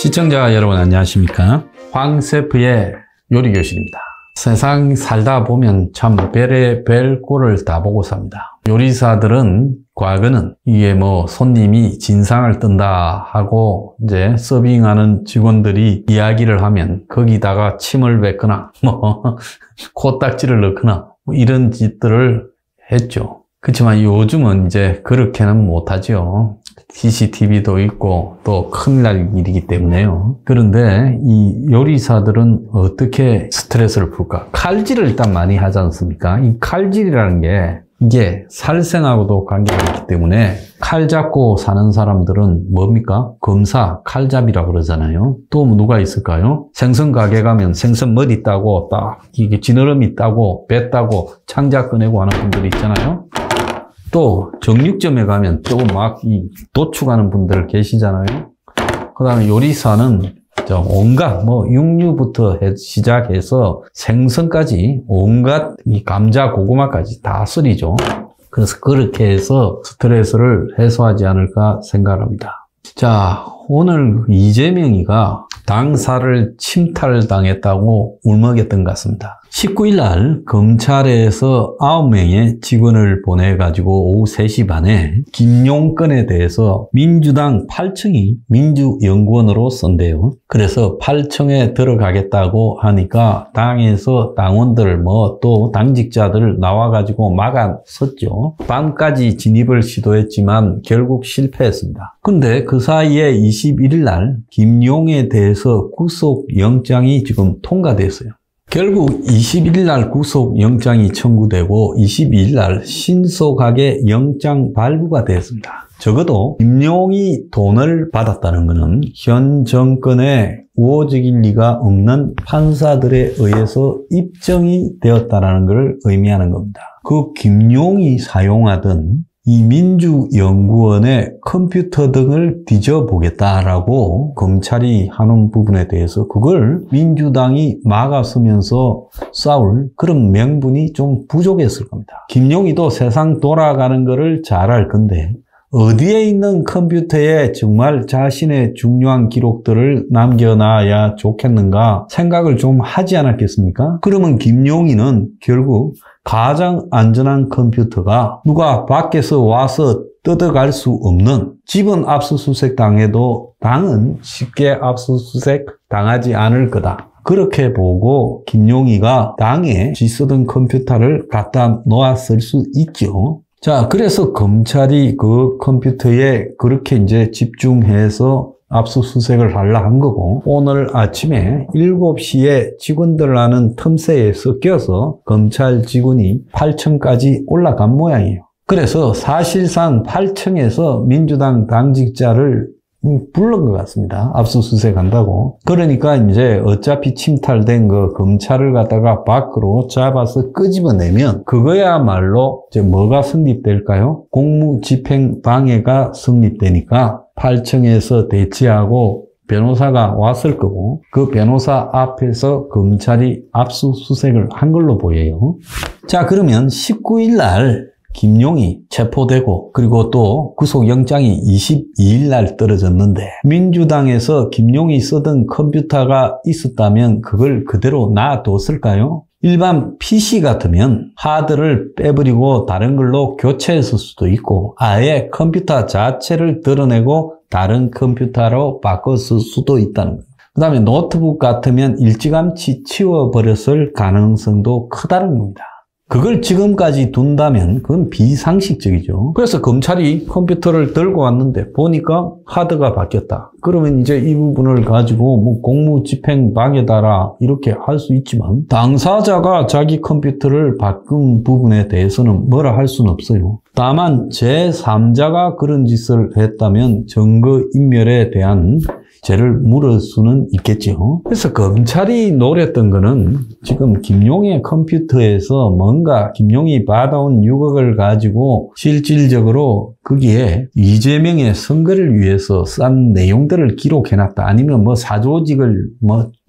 시청자 여러분 안녕하십니까? 황셰프의 요리교실입니다. 세상 살다 보면 참 별의 꼴을 다 보고 삽니다. 요리사들은 과거는 이게 손님이 진상을 뜬다 하고 이제 서빙하는 직원들이 이야기를 하면 거기다가 침을 뱉거나 코딱지를 넣거나 이런 짓들을 했죠. 그렇지만 요즘은 이제 그렇게는 못하죠. CCTV도 있고 또 큰일 날 일이기 때문에요. 그런데 이 요리사들은 어떻게 스트레스를 풀까? 칼질을 일단 많이 하지 않습니까? 이 칼질이라는 게 이게 살생하고도 관계가 있기 때문에 칼 잡고 사는 사람들은 뭡니까? 검사, 칼잡이라고 그러잖아요. 또 누가 있을까요? 생선 가게 가면 생선 머리 따고 딱 이게 지느러미 따고 배 따고 창자 꺼내고 하는 분들이 있잖아요. 또 정육점에 가면 또 막 도축하는 분들 계시잖아요. 그 다음에 요리사는 온갖 육류부터 시작해서 생선까지 온갖 이 감자, 고구마까지 다 쓰리죠. 그래서 그렇게 해서 스트레스를 해소하지 않을까 생각합니다. 자, 오늘 이재명이가 당사를 침탈당했다고 울먹였던 것 같습니다. 19일 날 검찰에서 9명의 직원을 보내가지고 오후 3시 반에 김용 건에 대해서 민주당 8층이 민주연구원으로 쏜대요. 그래서 8층에 들어가겠다고 하니까 당에서 당원들 또 당직자들 나와가지고 막아섰죠. 밤까지 진입을 시도했지만 결국 실패했습니다. 근데 그 사이에 21일 날 김용에 대해서 구속영장이 지금 통과됐어요. 결국 21일 날 구속영장이 청구되고 22일 날 신속하게 영장 발부가 되었습니다. 적어도 김용이 돈을 받았다는 것은 현 정권에 우호적일 리가 없는 판사들에 의해서 입증이 되었다는 것을 의미하는 겁니다. 그 김용이 사용하던 이 민주연구원의 컴퓨터 등을 뒤져보겠다라고 검찰이 하는 부분에 대해서 그걸 민주당이 막아서면서 싸울 그런 명분이 좀 부족했을 겁니다. 김용이도 세상 돌아가는 거를 잘 알 건데 어디에 있는 컴퓨터에 정말 자신의 중요한 기록들을 남겨놔야 좋겠는가 생각을 좀 하지 않았겠습니까? 그러면 김용이는 결국 가장 안전한 컴퓨터가 누가 밖에서 와서 뜯어갈 수 없는 집은 압수수색 당해도 당은 쉽게 압수수색 당하지 않을 거다. 그렇게 보고 김용이가 당에 쓰던 컴퓨터를 갖다 놓았을 수 있죠. 자, 그래서 검찰이 그 컴퓨터에 그렇게 이제 집중해서 압수수색을 하려 한 거고 오늘 아침에 7시에 직원들 하는 틈새에 섞여서 검찰 직원이 8층까지 올라간 모양이에요. 그래서 사실상 8층에서 민주당 당직자를 부른 것 같습니다. 압수수색 한다고. 그러니까 이제 어차피 침탈된 거 검찰을 갖다가 밖으로 잡아서 끄집어내면 그거야말로 이제 뭐가 성립될까요? 공무집행방해가 성립되니까 8층에서 대치하고 변호사가 왔을 거고 그 변호사 앞에서 검찰이 압수수색을 한 걸로 보여요. 자, 그러면 19일 날 김용이 체포되고 그리고 또 구속영장이 22일 날 떨어졌는데 민주당에서 김용이 쓰던 컴퓨터가 있었다면 그걸 그대로 놔뒀을까요? 일반 PC 같으면 하드를 빼버리고 다른 걸로 교체했을 수도 있고 아예 컴퓨터 자체를 드러내고 다른 컴퓨터로 바꿨을 수도 있다는 거예요. 그 다음에 노트북 같으면 일찌감치 치워버렸을 가능성도 크다는 겁니다. 그걸 지금까지 둔다면 그건 비상식적이죠. 그래서 검찰이 컴퓨터를 들고 왔는데 보니까 하드가 바뀌었다. 그러면 이제 이 부분을 가지고 공무집행방해다라 이렇게 할 수 있지만 당사자가 자기 컴퓨터를 바꾼 부분에 대해서는 뭐라 할 수는 없어요. 다만 제3자가 그런 짓을 했다면 증거인멸에 대한 죄를 물을 수는 있겠죠. 그래서 검찰이 노렸던 거는 지금 김용의 컴퓨터에서 뭔가 김용이 받아온 6억을 가지고 실질적으로 거기에 이재명의 선거를 위해서 싼 내용들을 기록해놨다. 아니면 사조직을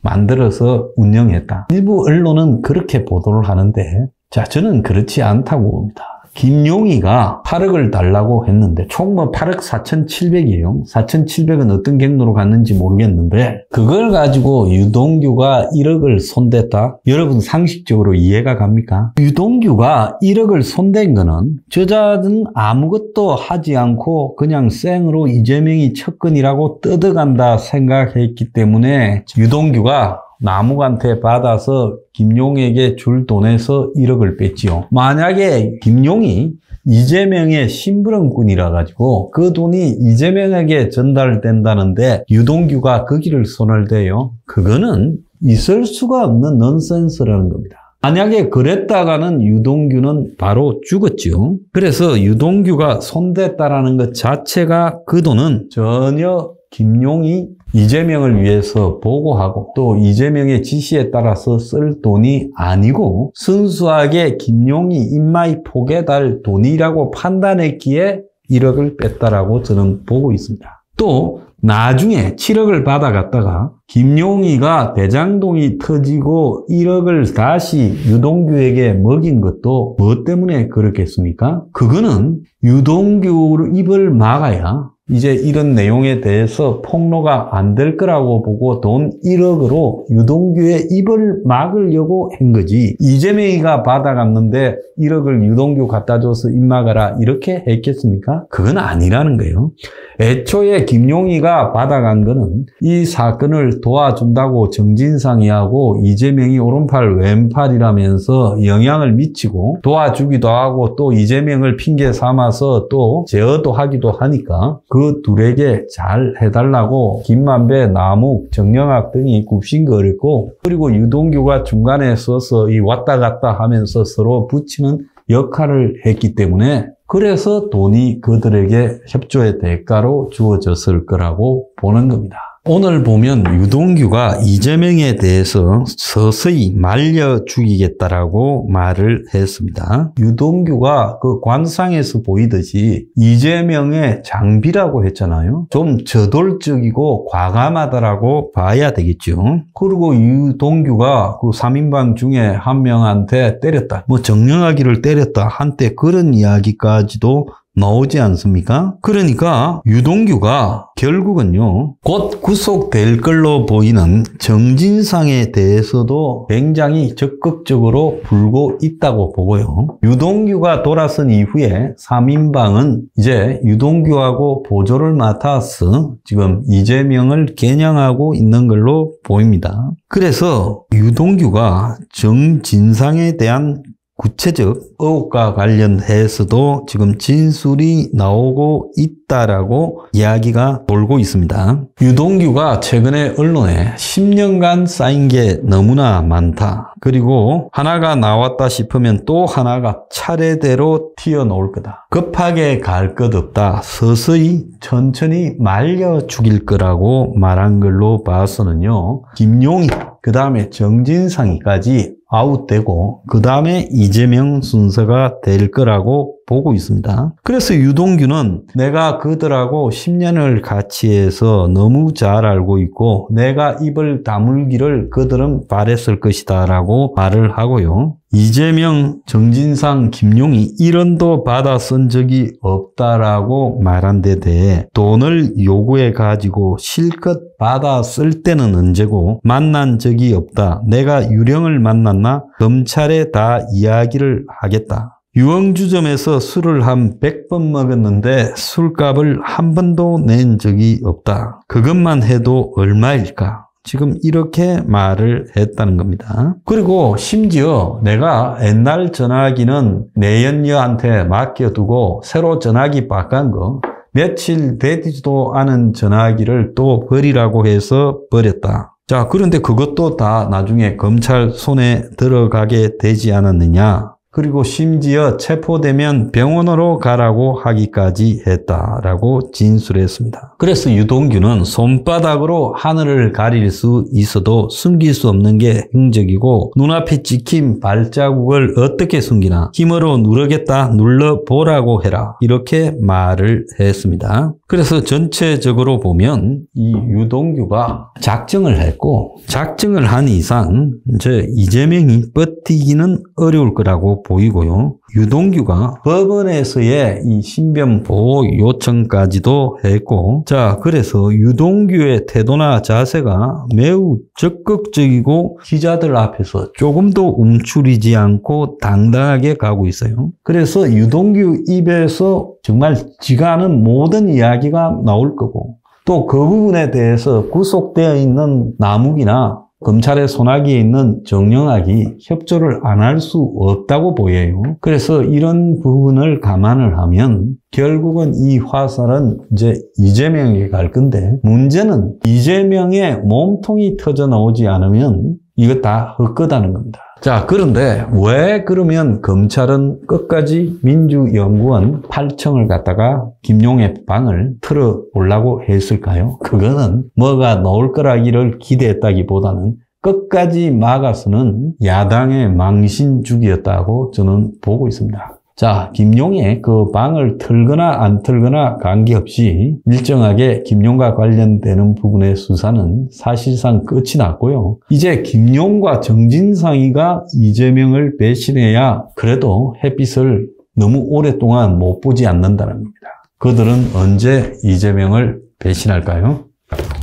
만들어서 운영했다. 일부 언론은 그렇게 보도를 하는데 자, 저는 그렇지 않다고 봅니다. 김용희가 8억을 달라고 했는데 총 뭐 8억 4,700이에요. 4,700은 어떤 경로로 갔는지 모르겠는데 그걸 가지고 유동규가 1억을 손댔다? 여러분 상식적으로 이해가 갑니까? 유동규가 1억을 손댄 거는 저자는 아무것도 하지 않고 그냥 생으로 이재명이 척근이라고 뜯어간다 생각했기 때문에 유동규가 남욱한테 받아서 김용에게 줄 돈에서 1억을 뺐지요. 만약에 김용이 이재명의 심부름꾼이라 가지고 그 돈이 이재명에게 전달된다는데 유동규가 그 길을 손을 대요. 그거는 있을 수가 없는 넌센스라는 겁니다. 만약에 그랬다가는 유동규는 바로 죽었죠. 그래서 유동규가 손댔다라는 것 자체가 그 돈은 전혀 김용이 이재명을 위해서 보고하고 또 이재명의 지시에 따라서 쓸 돈이 아니고 순수하게 김용이 입마이 폭에 달 돈이라고 판단했기에 1억을 뺐다라고 저는 보고 있습니다. 또 나중에 7억을 받아갔다가 김용희가 대장동이 터지고 1억을 다시 유동규에게 먹인 것도 뭐 때문에 그렇겠습니까? 그거는 유동규 입을 막아야 이제 이런 내용에 대해서 폭로가 안 될 거라고 보고 돈 1억으로 유동규의 입을 막으려고 한 거지. 이재명이가 받아갔는데 1억을 유동규 갖다 줘서 입 막아라 이렇게 했겠습니까? 그건 아니라는 거예요. 애초에 김용희가 받아간 거는 이 사건을 도와준다고 정진상이하고 이재명이 오른팔 왼팔이라면서 영향을 미치고 도와주기도 하고 또 이재명을 핑계 삼아서 또 제어도 하기도 하니까 그 둘에게 잘 해달라고 김만배, 남욱, 정영학 등이 굽신거렸고 그리고 유동규가 중간에 서서 이 왔다 갔다 하면서 서로 붙이는 역할을 했기 때문에 그래서 돈이 그들에게 협조의 대가로 주어졌을 거라고 보는 겁니다. 오늘 보면 유동규가 이재명에 대해서 서서히 말려 죽이겠다라고 말을 했습니다. 유동규가 그 관상에서 보이듯이 이재명의 장비라고 했잖아요. 좀 저돌적이고 과감하다라고 봐야 되겠죠. 그리고 유동규가 그 3인방 중에 한 명한테 때렸다. 뭐 정영학이를 때렸다. 한때 그런 이야기까지도 나오지 않습니까? 그러니까 유동규가 결국은요 곧 구속될 걸로 보이는 정진상에 대해서도 굉장히 적극적으로 불고 있다고 보고요. 유동규가 돌아선 이후에 3인방은 이제 유동규하고 보조를 맡아서 지금 이재명을 겨냥하고 있는 걸로 보입니다. 그래서 유동규가 정진상에 대한 구체적 의혹과 관련해서도 지금 진술이 나오고 있다라고 이야기가 돌고 있습니다. 유동규가 최근에 언론에 10년간 쌓인 게 너무나 많다. 그리고 하나가 나왔다 싶으면 또 하나가 차례대로 튀어나올 거다. 급하게 갈 것 없다. 서서히 천천히 말려 죽일 거라고 말한 걸로 봐서는요. 김용희, 그 다음에 정진상이까지 아웃되고 그 다음에 이재명 순서가 될 거라고 보고 있습니다. 그래서 유동규는 내가 그들하고 10년을 같이 해서 너무 잘 알고 있고 내가 입을 다물기를 그들은 바랬을 것이다 라고 말을 하고요. 이재명, 정진상, 김용희 1원도 받아 쓴 적이 없다라고 말한 데 대해 돈을 요구해 가지고 실컷 받아 쓸 때는 언제고 만난 적이 없다. 내가 유령을 만났나? 검찰에 다 이야기를 하겠다. 유흥주점에서 술을 한 100번 먹었는데 술값을 한 번도 낸 적이 없다. 그것만 해도 얼마일까? 지금 이렇게 말을 했다는 겁니다. 그리고 심지어 내가 옛날 전화기는 내연녀한테 맡겨두고 새로 전화기 바꾼 거 며칠 되지도 않은 전화기를 또 버리라고 해서 버렸다. 자, 그런데 그것도 다 나중에 검찰 손에 들어가게 되지 않았느냐. 그리고 심지어 체포되면 병원으로 가라고 하기까지 했다라고 진술했습니다. 그래서 유동규는 손바닥으로 하늘을 가릴 수 있어도 숨길 수 없는 게 행적이고 눈앞에 찍힌 발자국을 어떻게 숨기나 힘으로 누르겠다 눌러보라고 해라 이렇게 말을 했습니다. 그래서 전체적으로 보면 이 유동규가 작정을 했고 작정을 한 이상 이제 이재명이 버티기는 어려울 거라고 것으로 보이고요. 유동규가 법원에서의 이 신변 보호 요청까지도 했고, 자, 그래서 유동규의 태도나 자세가 매우 적극적이고 기자들 앞에서 조금도 움츠리지 않고 당당하게 가고 있어요. 그래서 유동규 입에서 정말 지가 아는 모든 이야기가 나올 거고, 또 그 부분에 대해서 구속되어 있는 남욱이나 검찰의 손아귀에 있는 정영학이 협조를 안 할 수 없다고 보여요. 그래서 이런 부분을 감안을 하면 결국은 이 화살은 이제 이재명에게 갈 건데, 문제는 이재명의 몸통이 터져 나오지 않으면 이거 다 헛거다는 겁니다. 자, 그런데 왜 그러면 검찰은 끝까지 민주연구원 8층을 갖다가 김용의 방을 틀어보려고 했을까요? 그거는 뭐가 나올 거라기를 기대했다기보다는 끝까지 막아서는 야당의 망신주기였다고 저는 보고 있습니다. 자, 김용의 그 방을 틀거나 안 틀거나 관계없이 일정하게 김용과 관련되는 부분의 수사는 사실상 끝이 났고요. 이제 김용과 정진상이가 이재명을 배신해야 그래도 햇빛을 너무 오랫동안 못 보지 않는다는 겁니다. 그들은 언제 이재명을 배신할까요?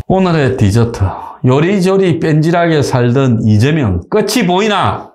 오늘의 디저트. 요리조리 뺀질하게 살던 이재명 끝이 보이나?